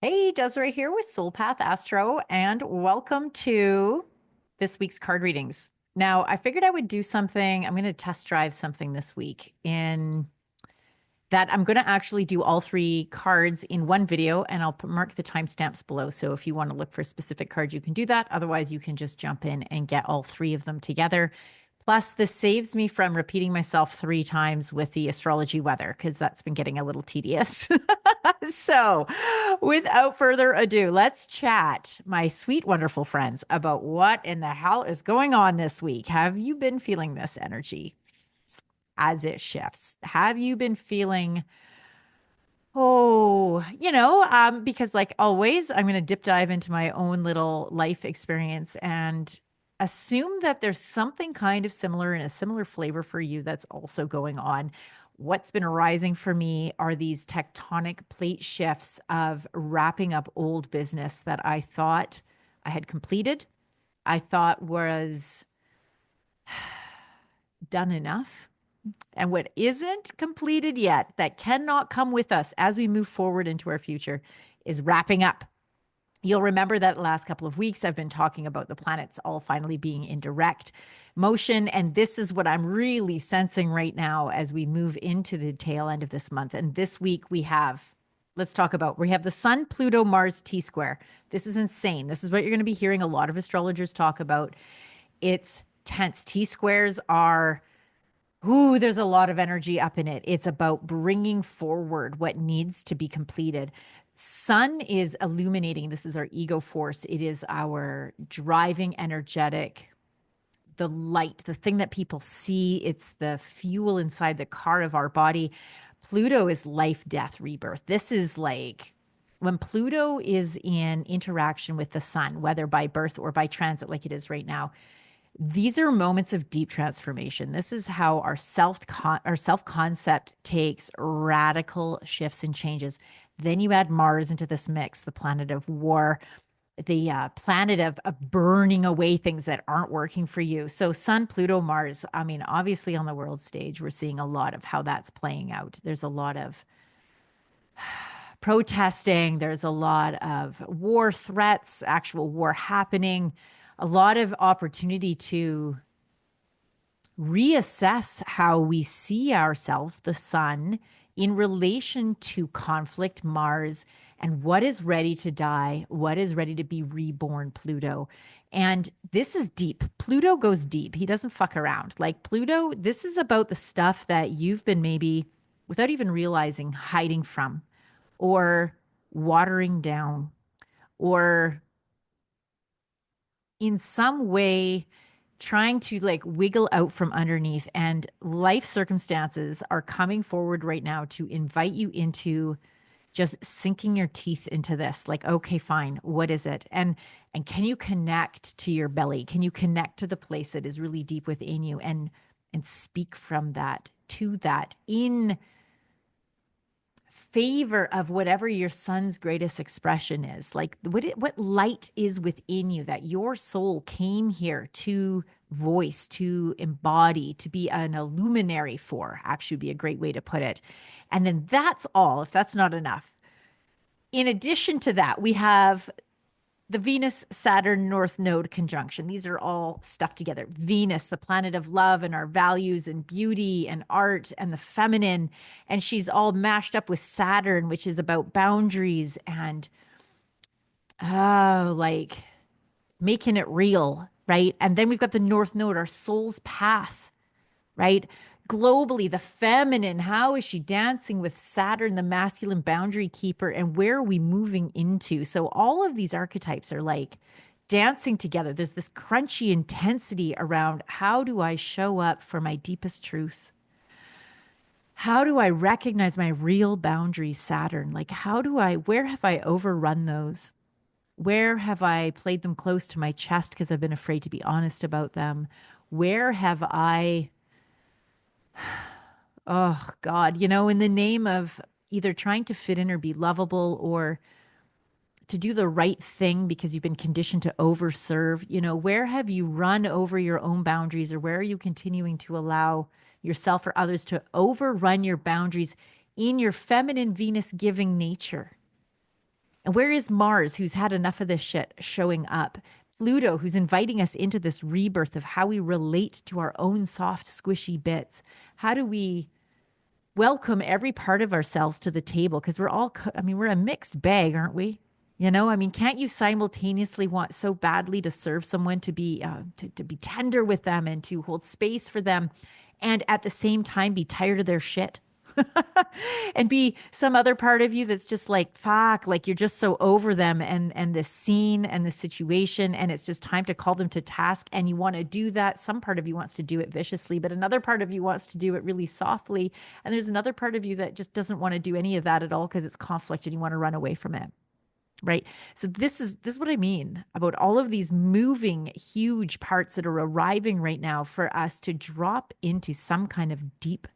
Hey, Desiree here with Soul Path Astro, and welcome to this week's card readings. Now, I figured I would do something. I'm going to test drive something this week in that I'm going to actually do all three cards in one video, and I'll mark the timestamps below. So if you want to look for a specific card, you can do that. Otherwise, you can just jump in and get all three of them together. Plus, this saves me from repeating myself three times with the astrology weather because that's been getting a little tedious. So, without further ado, let's chat, my sweet, wonderful friends, about what in the hell is going on this week. Have you been feeling this energy as it shifts? Have you been feeling, because like always, I'm going to dip dive into my own little life experience and assume that there's something kind of similar and a similar flavor for you that's also going on. What's been arising for me are these tectonic plate shifts of wrapping up old business that I thought I had completed, I thought was done enough, and what isn't completed yet, that cannot come with us as we move forward into our future, is wrapping up. You'll remember that the last couple of weeks I've been talking about the planets all finally being in direct motion. And this is what I'm really sensing right now as we move into the tail end of this month. And this week let's talk about, we have the Sun, Pluto, Mars T square. This is insane. This is what you're going to be hearing a lot of astrologers talk about. It's tense. T squares are, ooh, there's a lot of energy up in it. It's about bringing forward what needs to be completed. Sun is illuminating. This is our ego force. It is our driving, energetic, the light, the thing that people see. It's the fuel inside the car of our body. Pluto is life, death, rebirth. This is like when Pluto is in interaction with the sun, whether by birth or by transit, like it is right now, these are moments of deep transformation. This is how our self concept takes radical shifts and changes. Then you add Mars into this mix, the planet of war, the planet of burning away things that aren't working for you. So Sun, Pluto, Mars. I mean, obviously on the world stage, we're seeing a lot of how that's playing out. There's a lot of protesting. There's a lot of war threats, actual war happening, a lot of opportunity to reassess how we see ourselves, the sun, in relation to conflict, Mars, and what is ready to die, what is ready to be reborn, Pluto. And this is deep. Pluto goes deep. He doesn't fuck around. Like Pluto, this is about the stuff that you've been maybe, without even realizing, hiding from or watering down or in some way trying to like wiggle out from underneath. And life circumstances are coming forward right now to invite you into just sinking your teeth into this. Like, okay, fine, what is it? And can you connect to your belly? Can you connect to the place that is really deep within you and speak from that to that in favor of whatever your son's greatest expression is? Like what light is within you that your soul came here to voice, to embody, to be an illuminary for, actually would be a great way to put it. And then that's all, if that's not enough. In addition to that, we have the Venus Saturn North Node conjunction. These are all stuff together. Venus, the planet of love and our values and beauty and art and the feminine. And she's all mashed up with Saturn, which is about boundaries and, oh, like making it real, right? And then we've got the North Node, our soul's path, right? Globally, the feminine, how is she dancing with Saturn, the masculine boundary keeper, and where are we moving into? So, all of these archetypes are like dancing together. There's this crunchy intensity around how do I show up for my deepest truth? How do I recognize my real boundaries, Saturn? Like, where have I overrun those? Where have I played them close to my chest because I've been afraid to be honest about them? Where have I, oh God, in the name of either trying to fit in or be lovable or to do the right thing because you've been conditioned to overserve, where have you run over your own boundaries, or where are you continuing to allow yourself or others to overrun your boundaries in your feminine Venus giving nature? And where is Mars, who's had enough of this shit, showing up? Pluto, who's inviting us into this rebirth of how we relate to our own soft, squishy bits. How do we welcome every part of ourselves to the table? Because we're all, I mean, we're a mixed bag, aren't we? You know, I mean, can't you simultaneously want so badly to serve someone, to be to be tender with them and to hold space for them, and at the same time be tired of their shit? And be some other part of you that's just like, fuck, like you're just so over them and the scene and the situation, and it's just time to call them to task. And you want to do that. Some part of you wants to do it viciously, but another part of you wants to do it really softly. And there's another part of you that just doesn't want to do any of that at all because it's conflict and you want to run away from it. Right. So this is what I mean about all of these moving huge parts that are arriving right now for us to drop into some kind of deep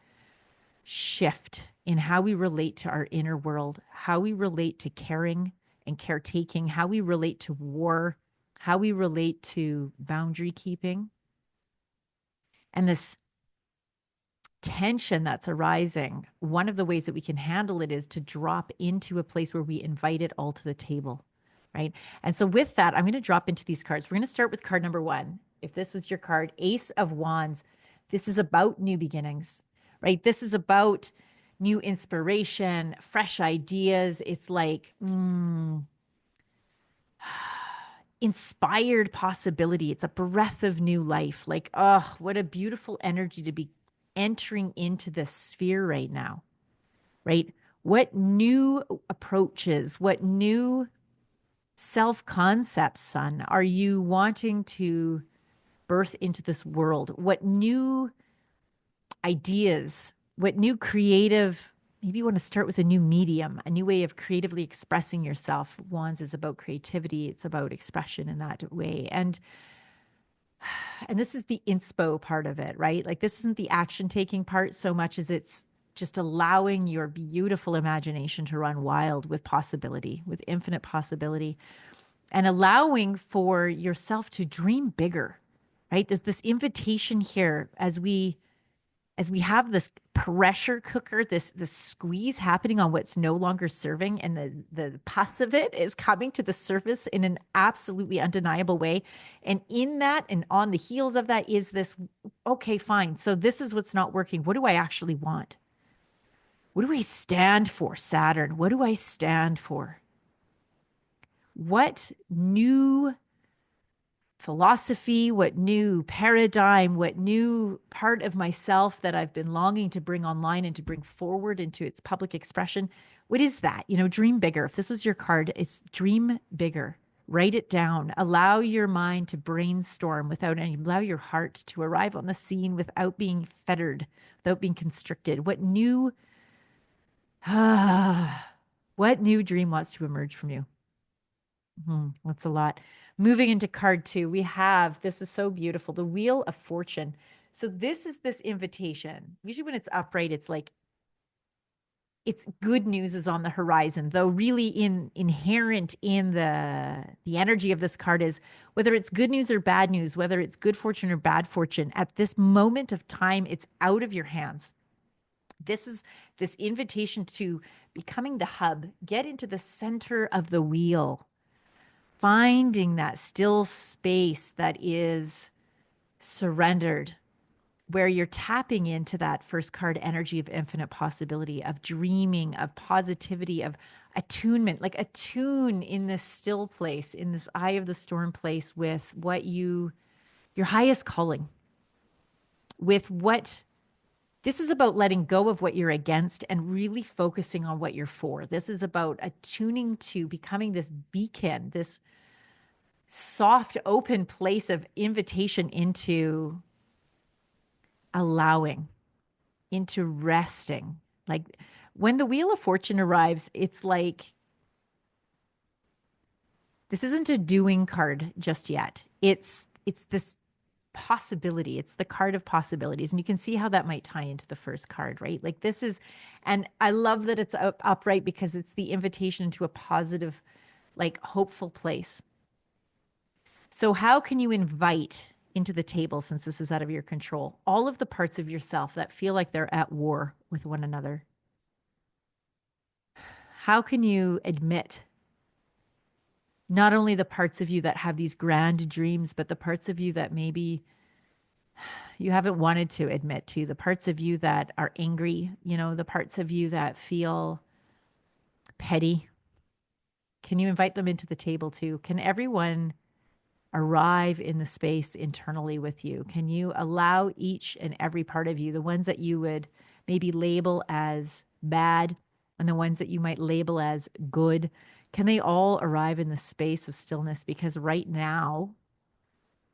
shift in how we relate to our inner world, how we relate to caring and caretaking, how we relate to war, how we relate to boundary keeping. And this tension that's arising, one of the ways that we can handle it is to drop into a place where we invite it all to the table, right? And so with that, I'm going to drop into these cards. We're going to start with card number 1. If this was your card, Ace of Wands, this is about new beginnings, right? This is about new inspiration, fresh ideas. It's like inspired possibility. It's a breath of new life. Like, oh, what a beautiful energy to be entering into this sphere right now, right? What new approaches, what new self concepts, son, are you wanting to birth into this world? What new ideas, what new creative, maybe you want to start with a new medium, a new way of creatively expressing yourself. Wands is about creativity, it's about expression in that way. And this is the inspo part of it, right? Like this isn't the action taking part so much as it's just allowing your beautiful imagination to run wild with possibility, with infinite possibility, and allowing for yourself to dream bigger, right? There's this invitation here as we have this pressure cooker, this squeeze happening on what's no longer serving, and the pus of it is coming to the surface in an absolutely undeniable way. And in that, and on the heels of that, is this, okay, fine. So this is what's not working. What do I actually want? What do I stand for, Saturn? What do I stand for? What new philosophy, what new paradigm, what new part of myself that I've been longing to bring online and to bring forward into its public expression? What is that? You know, dream bigger. If this was your card, it's dream bigger. Write it down. Allow your mind to brainstorm without any, allow your heart to arrive on the scene without being fettered, without being constricted. What new, what new dream wants to emerge from you? That's a lot. Moving into card 2, we have, this is so beautiful, the Wheel of Fortune. So this is this invitation. Usually when it's upright, it's like, it's good news is on the horizon, though really inherent in the energy of this card is whether it's good news or bad news, whether it's good fortune or bad fortune, at this moment of time, it's out of your hands. This is this invitation to becoming the hub, get into the center of the wheel, finding that still space that is surrendered, where you're tapping into that first card energy of infinite possibility, of dreaming, of positivity, of attunement, like attune in this still place, in this eye of the storm place with what your highest calling, with what this is about, letting go of what you're against and really focusing on what you're for. This is about attuning to becoming this beacon, this soft, open place of invitation into allowing, into resting. Like when the Wheel of Fortune arrives, it's like, this isn't a doing card just yet. It's this possibility. It's the card of possibilities. And you can see how that might tie into the first card, right? Like this is, and I love that it's upright because it's the invitation to a positive, like hopeful place. So how can you invite into the table, since this is out of your control, all of the parts of yourself that feel like they're at war with one another? How can you admit not only the parts of you that have these grand dreams, but the parts of you that maybe you haven't wanted to admit to, the parts of you that are angry, the parts of you that feel petty. Can you invite them into the table too? Can everyone arrive in the space internally with you? Can you allow each and every part of you, the ones that you would maybe label as bad and the ones that you might label as good, can they all arrive in the space of stillness? Because right now,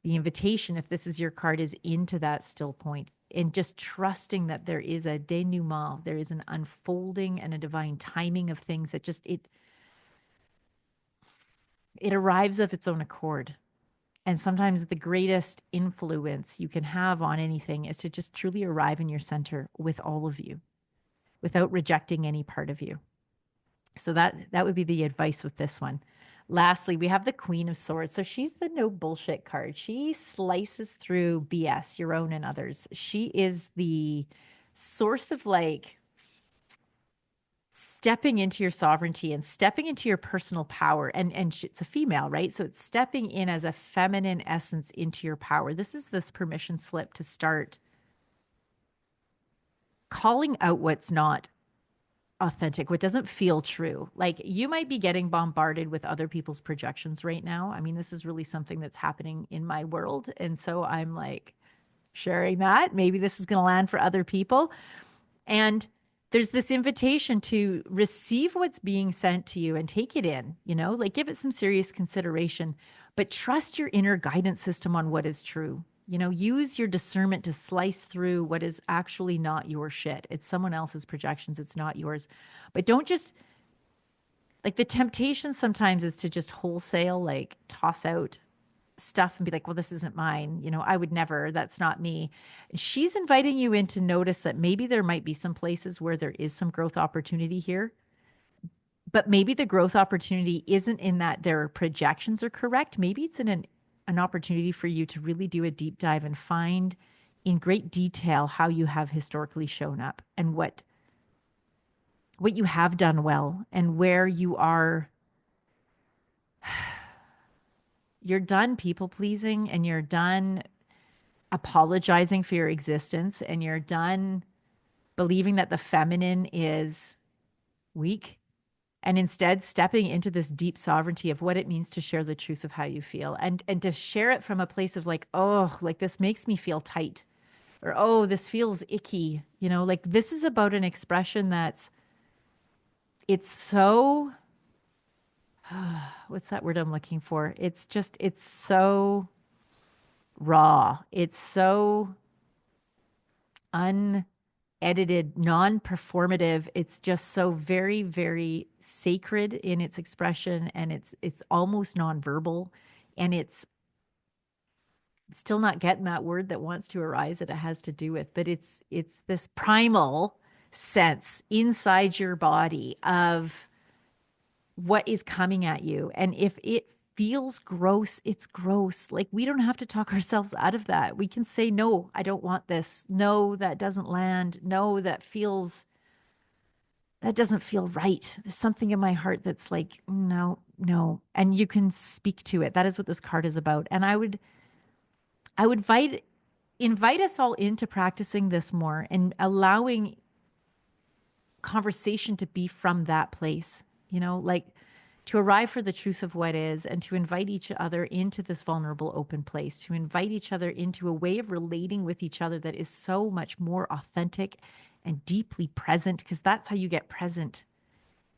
the invitation, if this is your card, is into that still point and just trusting that there is a denouement, there is an unfolding and a divine timing of things that just it arrives of its own accord. And sometimes the greatest influence you can have on anything is to just truly arrive in your center with all of you without rejecting any part of you. So that would be the advice with this one. Lastly, we have the Queen of Swords. So she's the no bullshit card. She slices through BS, your own and others. She is the source of like stepping into your sovereignty and stepping into your personal power. And it's a female, right? So it's stepping in as a feminine essence into your power. This is this permission slip to start calling out what's not authentic, what doesn't feel true. Like you might be getting bombarded with other people's projections right now. I mean, this is really something that's happening in my world. And so I'm like sharing that. Maybe this is going to land for other people. And there's this invitation to receive what's being sent to you and take it in, like give it some serious consideration, but trust your inner guidance system on what is true. Use your discernment to slice through what is actually not your shit. It's someone else's projections. It's not yours. But don't just like the temptation sometimes is to just wholesale, like toss out stuff and be like, well, this isn't mine. I would never, that's not me. She's inviting you in to notice that maybe there might be some places where there is some growth opportunity here, but maybe the growth opportunity isn't in that their projections are correct. Maybe it's in an opportunity for you to really do a deep dive and find in great detail how you have historically shown up and what you have done well and where you're done people pleasing and you're done apologizing for your existence and you're done believing that the feminine is weak and instead stepping into this deep sovereignty of what it means to share the truth of how you feel and to share it from a place of like, oh, like this makes me feel tight or, oh, this feels icky. Like this is about an expression it's so, what's that word I'm looking for? It's so raw. It's so unedited, non-performative. It's just so very, very sacred in its expression, and it's almost nonverbal, and it's still not getting that word that wants to arise that it has to do with, but it's this primal sense inside your body of what is coming at you. And if it feels gross, it's gross. Like we don't have to talk ourselves out of that. We can say, no, I don't want this. No, that doesn't land. No, that doesn't feel right. There's something in my heart that's like, no, no. And you can speak to it. That is what this card is about. And I would invite us all into practicing this more and allowing conversation to be from that place, like to arrive for the truth of what is and to invite each other into this vulnerable, open place, to invite each other into a way of relating with each other that is so much more authentic and deeply present, because that's how you get present,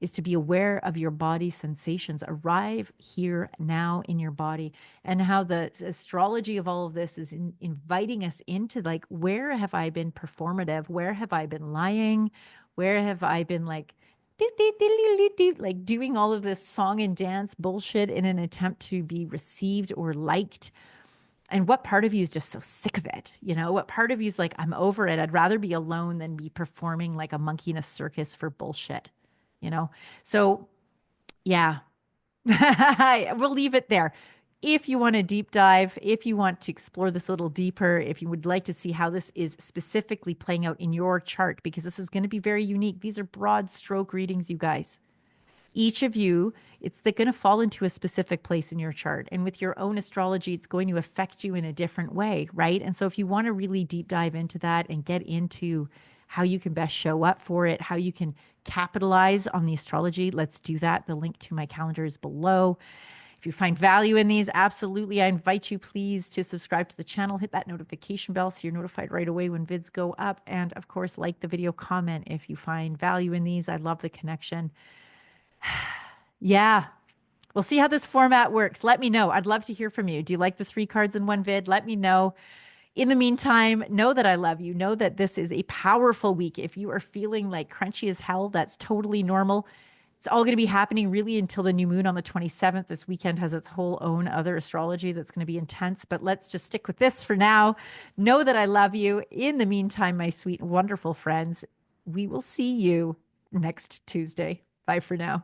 is to be aware of your body's sensations. Arrive here now in your body, and how the astrology of all of this is inviting us into like, where have I been performative? Where have I been lying? Where have I been like, like doing all of this song and dance bullshit in an attempt to be received or liked? And what part of you is just so sick of it? What part of you is like, I'm over it. I'd rather be alone than be performing like a monkey in a circus for bullshit, So yeah, we'll leave it there. If you want to deep dive, if you want to explore this a little deeper, if you would like to see how this is specifically playing out in your chart, because this is going to be very unique. These are broad stroke readings, you guys. Each of you It's going to fall into a specific place in your chart. And with your own astrology, it's going to affect you in a different way, right? And so if you want to really deep dive into that and get into how you can best show up for it, how you can capitalize on the astrology, let's do that. The link to my calendar is below. If you find value in these, absolutely, I invite you, please, to subscribe to the channel, hit that notification bell so you're notified right away when vids go up. And of course, like the video, comment if you find value in these. I love the connection. Yeah, we'll see how this format works. Let me know. I'd love to hear from you. Do you like the 3 cards in one vid? Let me know. In the meantime, know that I love you. Know that this is a powerful week. If you are feeling like crunchy as hell, that's totally normal. It's all going to be happening really until the new moon on the 27th. This weekend has its whole own other astrology that's going to be intense, but let's just stick with this for now. Know that I love you. In the meantime, my sweet, wonderful friends, we will see you next Tuesday. Bye for now.